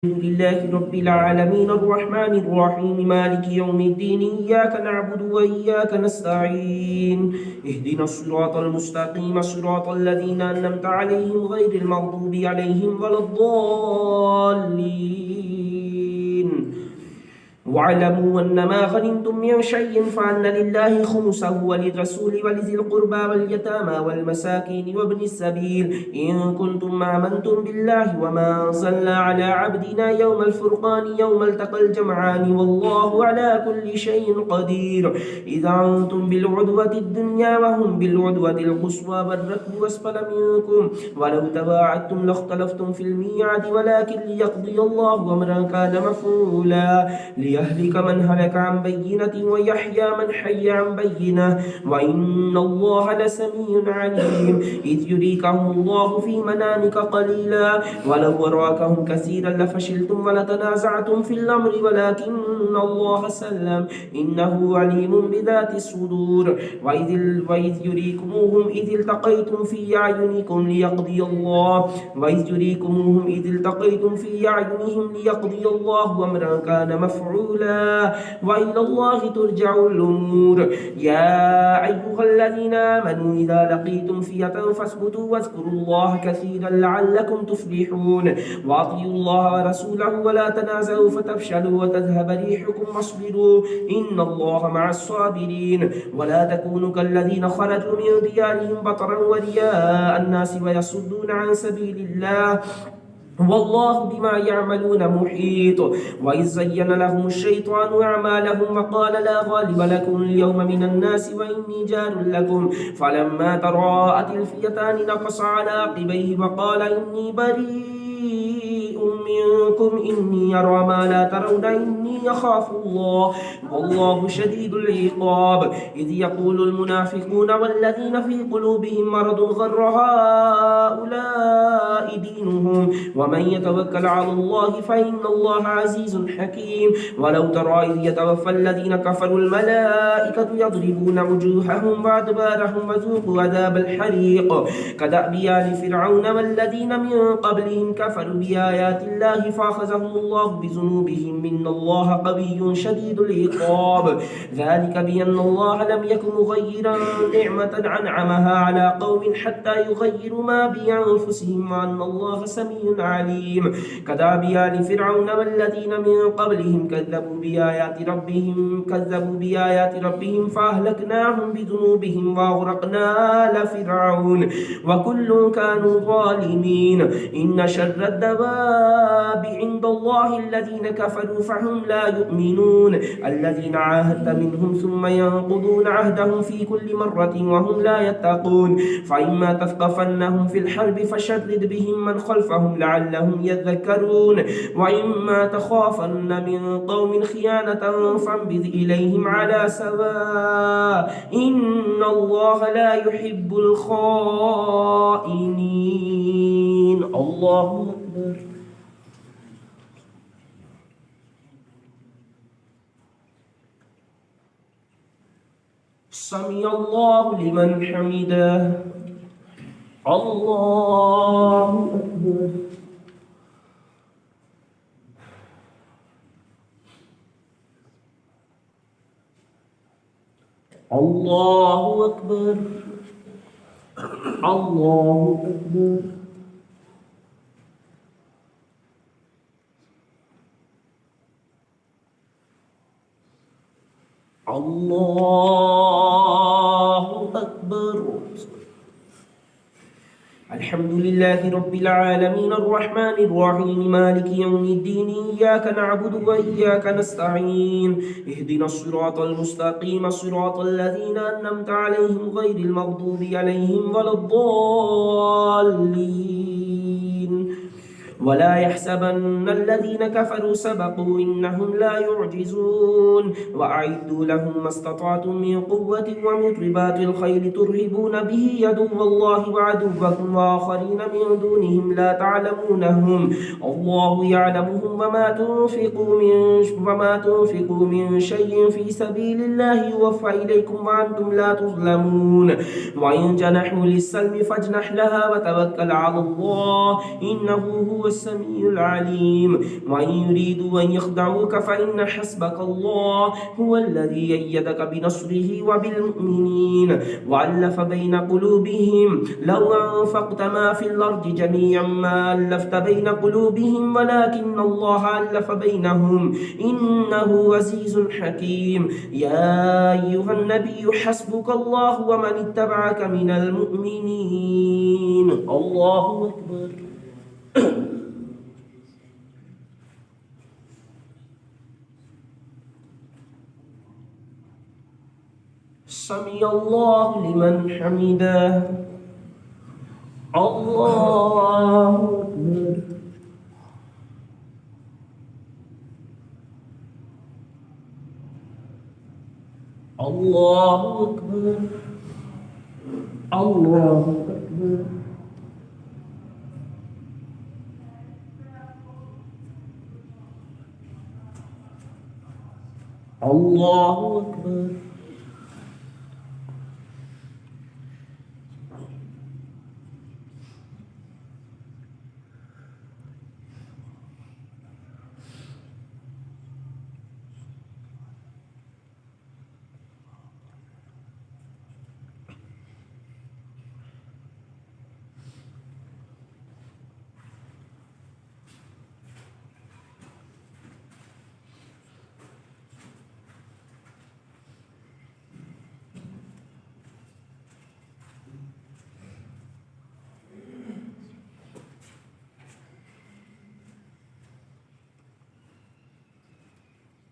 الحمد لله رب العالمين الرحمن الرحيم مالك يوم الدين إياك نعبد وإياك نستعين اهدنا الصراط المستقيم صراط الذين أنعمت عليهم غير المغضوب عليهم ولا الضالين واعلموا أن ما غنمتم من شيء فأن لله خمسه وللرسول ولذي القربى واليتامى والمساكين وابن السبيل إن كنتم آمنتم بالله وما أنزلنا على عبدنا يوم الفرقان يوم التقى الجمعان والله على كل شيء قدير إذا أنتم بالعدوة الدنيا وهم بالعدوة القصوى والركب أسفل منكم ولو تواعدتم لاختلفتم في الميعاد ولكن ليقضي الله أمرا كان مفعولا ليهلك من هلك عن بينة ويحيى من حي عن بينة وإن الله لسميع عليم إذ يريكهم الله في منامك قليلا ولو أراكهم كثيرا لفشلتم ولتنازعتم في الأمر ولكن الله سلم إنه عليم بذات الصدور وإذ يريكموهم إذ التقيتم في أعينكم ليقضي الله ليقضي الله أمرا كان مفعولا وإلى الله ترجع الأمور يا أيها الذين آمنوا إذا لقيتم فئة فاثبتوا واذكروا الله كثيرا لعلكم تفلحون وأطيعوا الله ورسوله ولا تنازعوا فتفشلوا وتذهب ريحكم واصبروا إن الله مع الصابرين ولا تكونوا كالذين خرجوا من ديارهم بطرا ورياء الناس ويصدون عن سبيل الله والله بما يعملون محيط وإذ زين لهم الشيطان أعمالهم وقال لا غالب لكم اليوم من الناس وإني جار لكم فلما تراءت الفئتان نقص على عقبيه وقال إني بريء منكم إني أرى ما لا ترون إني أخاف الله والله شديد العقاب إذ يقول المنافقون والذين في قلوبهم مرض غر هؤلاء دينهم ومن يتوكل على الله فإن الله عزيز حكيم ولو ترى إذ يتوفى الذين كفروا الملائكة يضربون وجوههم وأدبارهم وذوقوا عذاب الحريق كدأب آل فرعون والذين من قبلهم كفروا بآيات الله فأخذهم الله بذنوبهم إن الله قوي شديد العقاب ذلك بأن الله لم يكن مغيرا نعمة أنعمها على قوم حتى يغيروا ما بأنفسهم وأن الله سميع عليم كدأب آل فرعون والذين من قبلهم كذبوا بآيات ربهم فأهلكناهم بذنوبهم وأغرقنا آل فرعون وكل كانوا ظالمين إن شر الدواب عند الله الذين كفروا فهم لا يؤمنون الذين عاهدت منهم ثم ينقضون عهدهم في كل مرة وهم لا يتقون فإما تثقفنهم في الحرب فشرد بهم من خلفهم لعلهم يذكرون وإما تخافن من قوم خيانة فانبذ إليهم على سواء إن الله لا يحب الخائنين الله أكبر سمع الله لمن حمده الله أكبر الله أكبر الله أكبر الله أكبر الحمد لله رب العالمين الرحمن الرحيم مالك يوم الدين إياك نعبد وإياك نستعين اهدنا الصراط المستقيم صراط الذين أنعمت عليهم غير المغضوب عليهم ولا الضالين ولا يحسبن الذين كفروا سبقوا إنهم لا يعجزون وأعدوا لهم ما استطعتم من قوة ومن رباط الخيل ترهبون به عدو الله وعدوكم وآخرين من دونهم لا تعلمونهم الله يعلمهم وما تنفقوا من شيء في سبيل الله يوفى إليكم وأنتم لا تظلمون وإن جنحوا للسلم فاجنح لها وتوكل على الله إنه هو السميع العليم وإن يريدوا أن يخدعوك فإن حسبك الله هو الذي أيدك بنصره وبالمؤمنين وألف بين قلوبهم لو أنفقت ما في الأرض جميعا ما ألفت بين قلوبهم ولكن الله ألف بينهم إنه عزيز حكيم يا أيها النبي حسبك الله ومن اتبعك من المؤمنين الله أكبر سمع الله لمن حمده الله أكبر الله أكبر الله أكبر الله أكبر